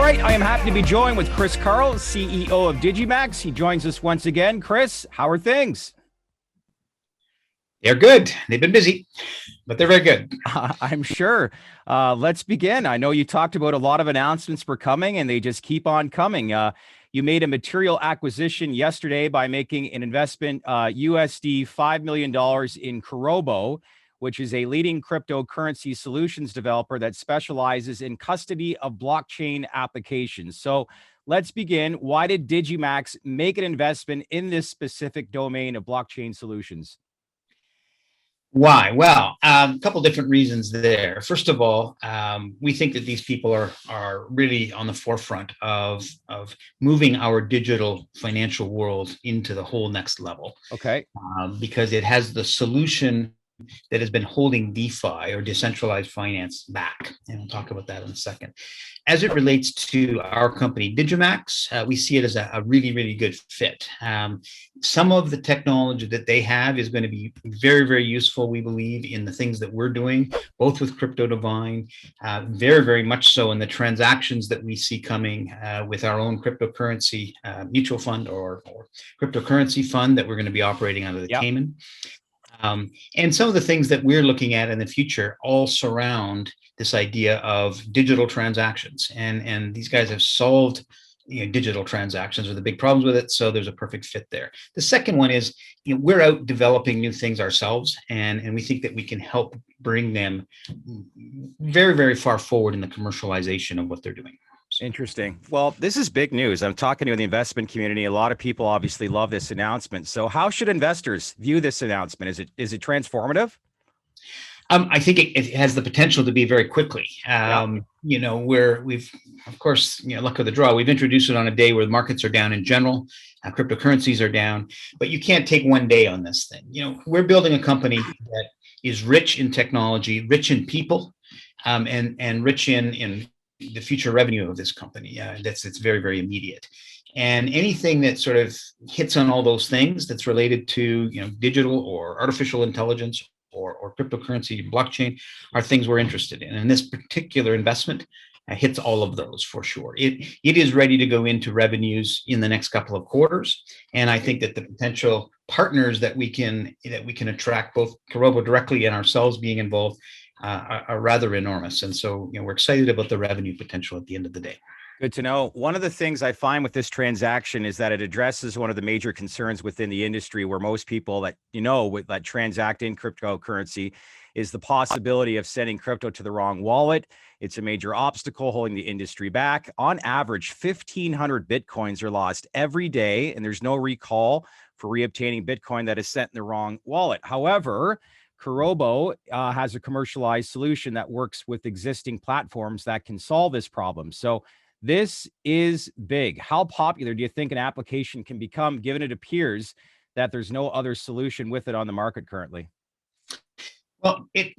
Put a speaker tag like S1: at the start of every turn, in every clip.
S1: right, I am happy to be joined with Chris Carl, CEO of DigiMax. He joins us once again. Chris, how are things?
S2: They're good. They've been busy, but they're very good.
S1: I'm sure. Let's begin. I know you talked about a lot of announcements were coming, and they just keep on coming. You made a material acquisition yesterday by making an investment, USD $5 million in Kirobo, which is a leading cryptocurrency solutions developer that specializes in custody of blockchain applications. So let's begin. Why did DigiMax make an investment in this specific domain of blockchain solutions?
S2: Why? Well, a couple different reasons there. First of all, we think that these people are really on the forefront of moving our digital financial world into the whole next level.
S1: Okay.
S2: Because it has the solution that has been holding DeFi or decentralized finance back. And we'll talk about that in a second. As it relates to our company, DigiMax, we see it as a really, really good fit. Some of the technology that they have is going to be very, very useful, we believe, in the things that we're doing, both with Crypto Divine, very, very much so in the transactions that we see coming with our own cryptocurrency mutual fund or cryptocurrency fund that we're going to be operating out of the Cayman. And some of the things that we're looking at in the future all surround this idea of digital transactions. And these guys have solved digital transactions are the big problems with it. So there's a perfect fit there. The second one is we're out developing new things ourselves. And we think that we can help bring them very, very far forward in the commercialization of what they're doing.
S1: Interesting. Well, this is big news. I'm talking to the investment community. A lot of people obviously love this announcement. So how should investors view this announcement? Is it transformative?
S2: I think it has the potential to be very quickly. We've, of course, luck of the draw. We've introduced it on a day where the markets are down in general. Cryptocurrencies are down, but you can't take one day on this thing. We're building a company that is rich in technology, rich in people, and rich in the future revenue of this company. It's very, very immediate. And anything that sort of hits on all those things that's related to digital or artificial intelligence or cryptocurrency, blockchain, are things we're interested in. And this particular investment hits all of those for sure. It is ready to go into revenues in the next couple of quarters. And I think that the potential partners that we can attract, both Kirobo directly and ourselves being involved, are rather enormous. And so we're excited about the revenue potential at the end of the day.
S1: Good to know. One of the things I find with this transaction is that it addresses one of the major concerns within the industry, where most people that transact in cryptocurrency is the possibility of sending crypto to the wrong wallet. It's a major obstacle holding the industry back. On average, 1,500 Bitcoins are lost every day, and there's no recall for reobtaining Bitcoin that is sent in the wrong wallet. However, Kirobo has a commercialized solution that works with existing platforms that can solve this problem. So this is big. How popular do you think an application can become, given it appears that there's no other solution with it on the market currently?
S2: Well, there's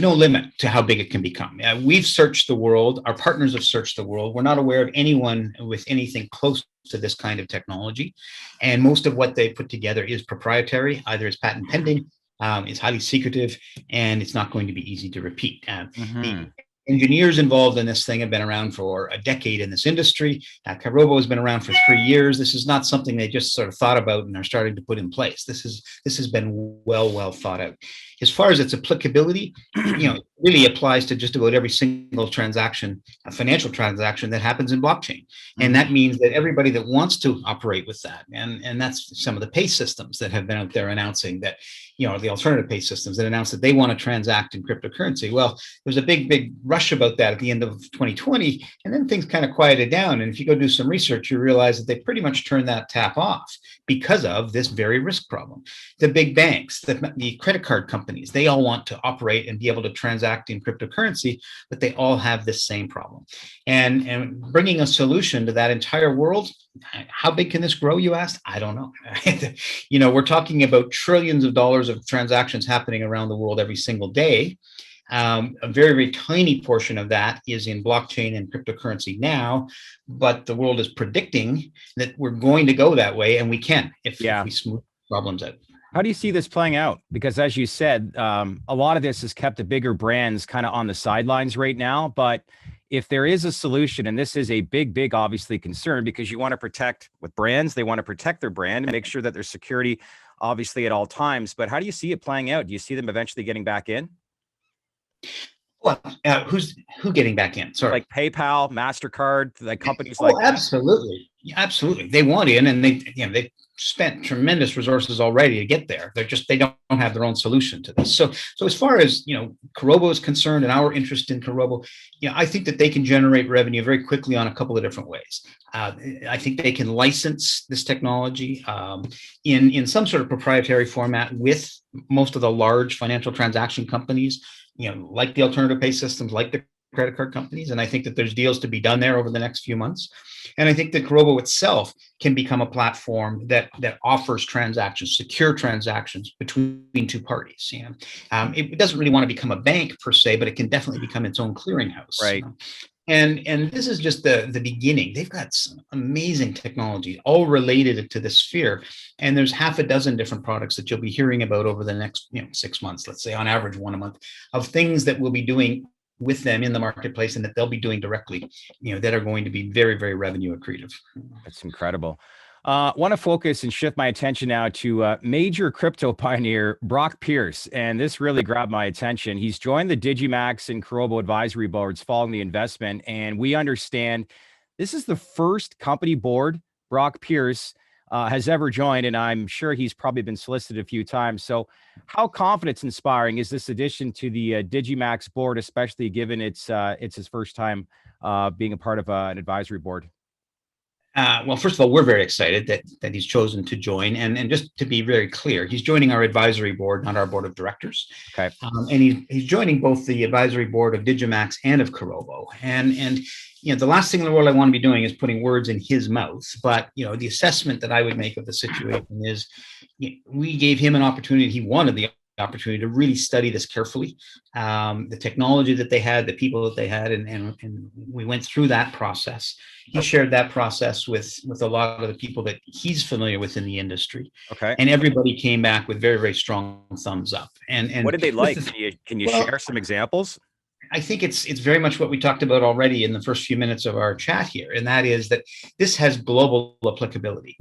S2: no limit to how big it can become. We've searched the world. Our partners have searched the world. We're not aware of anyone with anything close to this kind of technology. And most of what they put together is proprietary. Either it's patent pending, it's highly secretive, and it's not going to be easy to repeat. The engineers involved in this thing have been around for a decade in this industry. Kirobo has been around for 3 years. This is not something they just sort of thought about and are starting to put in place. This has been well thought out. As far as its applicability, it really applies to just about every single transaction, a financial transaction that happens in blockchain. And that means that everybody that wants to operate with that, and that's some of the pay systems that have been out there announcing that, the alternative pay systems that announce that they want to transact in cryptocurrency. Well, there was a big rush about that at the end of 2020, and then things kind of quieted down. And if you go do some research, you realize that they pretty much turned that tap off because of this very risk problem. The big banks, the credit card companies, they all want to operate and be able to transact in cryptocurrency, but they all have this same problem. And bringing a solution to that entire world, how big can this grow, you asked? I don't know. We're talking about trillions of dollars of transactions happening around the world every single day. A very, very tiny portion of that is in blockchain and cryptocurrency now, but the world is predicting that we're going to go that way, and we can if we smooth problems out.
S1: How do you see this playing out? Because as you said, a lot of this has kept the bigger brands kind of on the sidelines right now, but if there is a solution, and this is a big, obviously concern, because you want to protect with brands, they want to protect their brand and make sure that there's security, obviously, at all times. But how do you see it playing out? Do you see them eventually getting back in?
S2: Well, who getting back in? Sorry.
S1: Like PayPal, MasterCard, like companies like that?
S2: Absolutely. Absolutely. They want in, and they spent tremendous resources already to get there. They don't have their own solution to this. So as far as, Kirobo is concerned and our interest in Kirobo, I think that they can generate revenue very quickly on a couple of different ways. I think they can license this technology in some sort of proprietary format with most of the large financial transaction companies, like the alternative pay systems, like the credit card companies. And I think that there's deals to be done there over the next few months. And I think that Kirobo itself can become a platform that offers transactions, secure transactions between two parties. It doesn't really want to become a bank per se, but it can definitely become its own clearinghouse.
S1: Right.
S2: And this is just the beginning. They've got some amazing technology, all related to this sphere. And there's half a dozen different products that you'll be hearing about over the next 6 months, let's say on average 1 a month, of things that we'll be doing with them in the marketplace and that they'll be doing directly, that are going to be very, very revenue accretive.
S1: That's incredible. Want to focus and shift my attention now to major crypto pioneer Brock Pierce. And this really grabbed my attention. He's joined the DigiMax and Kirobo advisory boards following the investment. And we understand this is the first company board Brock Pierce has ever joined. And I'm sure he's probably been solicited a few times. So how confidence inspiring is this addition to the DigiMax board, especially given it's his first time being a part of an advisory board?
S2: Well, first of all, we're very excited that he's chosen to join. And just to be very clear, he's joining our advisory board, not our board of directors.
S1: Okay.
S2: And he's joining both the advisory board of DigiMax and of Kirobo. And the last thing in the world I want to be doing is putting words in his mouth. But, the assessment that I would make of the situation is we gave him an opportunity. He wanted the opportunity to really study this carefully, the technology that they had, the people that they had, and we went through that process. He shared that process with a lot of the people that he's familiar with in the industry.
S1: Okay.
S2: And everybody came back with very, very strong thumbs up. And
S1: what did they like? Can you share some examples?
S2: I think it's very much what we talked about already in the first few minutes of our chat here, and that is that this has global applicability.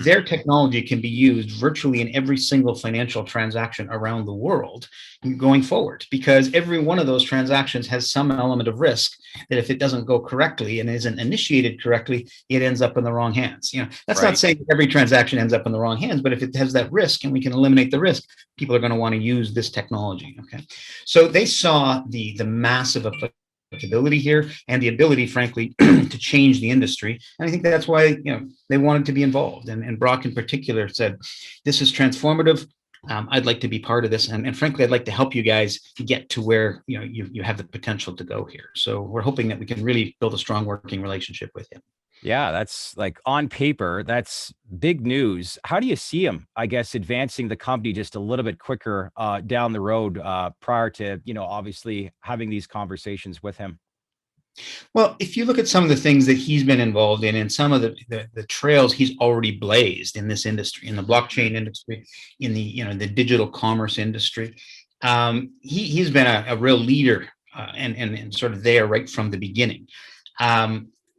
S2: Their technology can be used virtually in every single financial transaction around the world going forward, because every one of those transactions has some element of risk that if it doesn't go correctly and isn't initiated correctly, it ends up in the wrong hands. That's
S1: Right.
S2: not saying every transaction ends up in the wrong hands, but if it has that risk and we can eliminate the risk, people are going to want to use this technology. Okay, so they saw the massive applicability here and the ability, frankly, to change the industry. And I think that's why they wanted to be involved. And Brock in particular said, "This is transformative. I'd like to be part of this, and frankly, I'd like to help you guys get to where you have the potential to go here." So we're hoping that we can really build a strong working relationship with him.
S1: Yeah, that's like on paper, that's big news. How do you see him, I guess, advancing the company just a little bit quicker down the road prior to, obviously having these conversations with him?
S2: Well, if you look at some of the things that he's been involved in and some of the trails he's already blazed in this industry, in the blockchain industry, in the digital commerce industry, he's been a real leader and sort of there right from the beginning.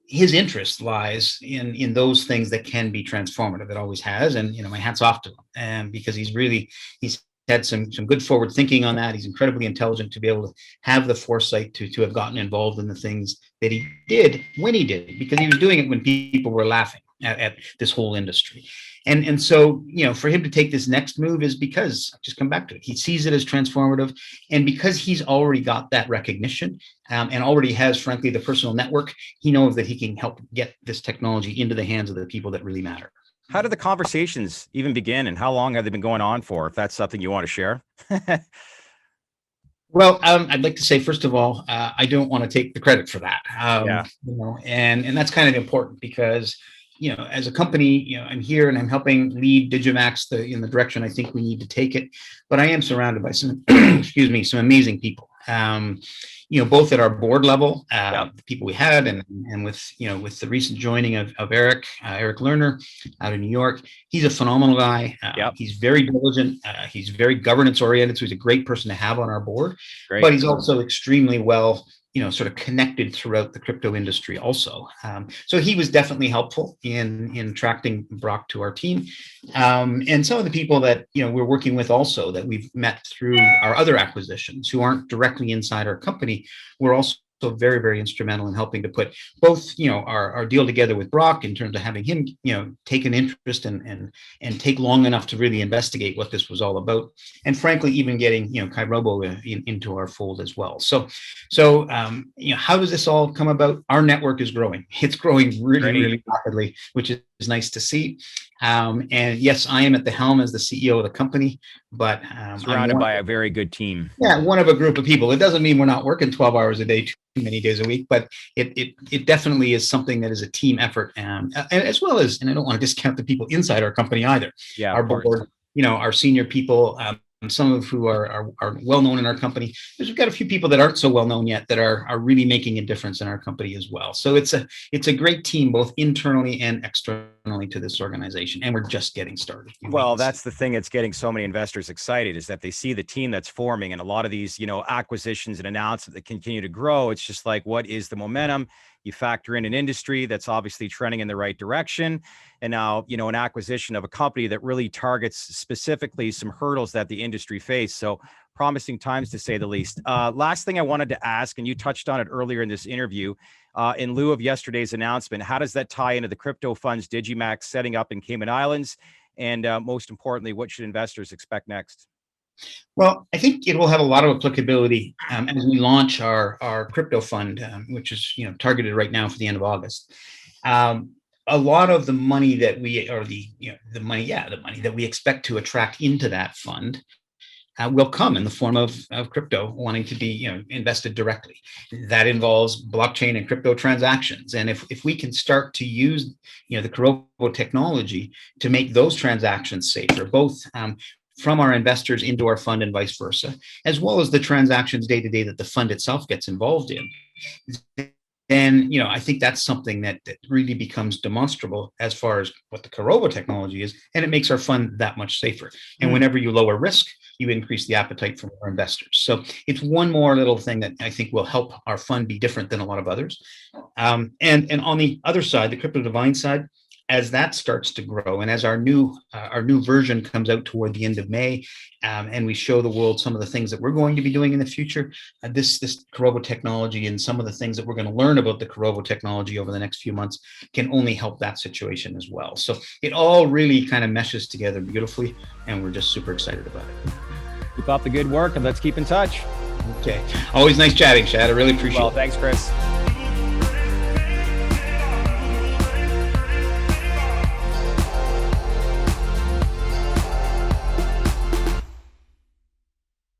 S2: His interest lies in those things that can be transformative. It always has, and my hat's off to him, because he's had some good forward thinking on that. He's incredibly intelligent to be able to have the foresight to have gotten involved in the things that he did when he did, because he was doing it when people were laughing at this whole industry. And so, for him to take this next move is because, just come back to it, he sees it as transformative. And because he's already got that recognition and already has, frankly, the personal network, he knows that he can help get this technology into the hands of the people that really matter.
S1: How did the conversations even begin, and how long have they been going on for, if that's something you want to share?
S2: Well, I'd like to say, first of all, I don't want to take the credit for that.
S1: Yeah.
S2: And that's kind of important because, as a company, I'm here and I'm helping lead DigiMax in the direction I think we need to take it. But I am surrounded by some, some amazing people. Both at our board level, the people we had, and with the recent joining of Eric Lerner out of New York. He's a phenomenal guy. He's very diligent. He's very governance oriented. So he's a great person to have on our board.
S1: Great.
S2: But he's also extremely well sort of connected throughout the crypto industry also. So he was definitely helpful in attracting Brock to our team. And some of the people that, we're working with also that we've met through our other acquisitions who aren't directly inside our company, were also very, very instrumental in helping to put both, our deal together with Brock in terms of having him, take an interest and take long enough to really investigate what this was all about. And frankly, even getting, Kirobo into our fold as well. So, how does this all come about? Our network is growing. It's growing really, really rapidly, which is nice to see. And yes, I am at the helm as the CEO of the company, but
S1: surrounded by a very good team.
S2: Yeah, one of a group of people. It doesn't mean we're not working 12 hours a day, too many days a week, but it definitely is something that is a team effort, and as well as, and I don't want to discount the people inside our company either.
S1: Yeah,
S2: our board, our senior people. Some of who are well known in our company. We've got a few people that aren't so well known yet that are really making a difference in our company as well. So it's a great team, both internally and externally to this organization, and we're just getting started.
S1: Well, that's the thing that's getting so many investors excited, is that they see the team that's forming, and a lot of these, acquisitions and announcements that continue to grow. It's just like, what is the momentum? You factor in an industry that's obviously trending in the right direction. And now, an acquisition of a company that really targets specifically some hurdles that the industry face. So promising times, to say the least. Last thing I wanted to ask, and you touched on it earlier in this interview, in lieu of yesterday's announcement, how does that tie into the crypto funds DigiMax setting up in Cayman Islands? And most importantly, what should investors expect next?
S2: Well, I think it will have a lot of applicability as we launch our crypto fund, which is targeted right now for the end of August. A lot of the money that the money that we expect to attract into that fund will come in the form of crypto wanting to be invested directly. That involves blockchain and crypto transactions. And if we can start to use the Kirobo technology to make those transactions safer, both from our investors into our fund and vice versa, as well as the transactions day to day that the fund itself gets involved in, then I think that's something that really becomes demonstrable as far as what the Kirobo technology is, and it makes our fund that much safer. And whenever you lower risk, you increase the appetite from our investors. So it's one more little thing that I think will help our fund be different than a lot of others. And on the other side, the Crypto Divine side, as that starts to grow, and as our new version comes out toward the end of May, and we show the world some of the things that we're going to be doing in the future, this Kirobo technology and some of the things that we're going to learn about the Kirobo technology over the next few months can only help that situation as well. So it all really kind of meshes together beautifully, and we're just super excited about it.
S1: Keep up the good work, and let's keep in touch.
S2: Okay. Always nice chatting, Shad. I really appreciate it.
S1: Well, thanks, Chris.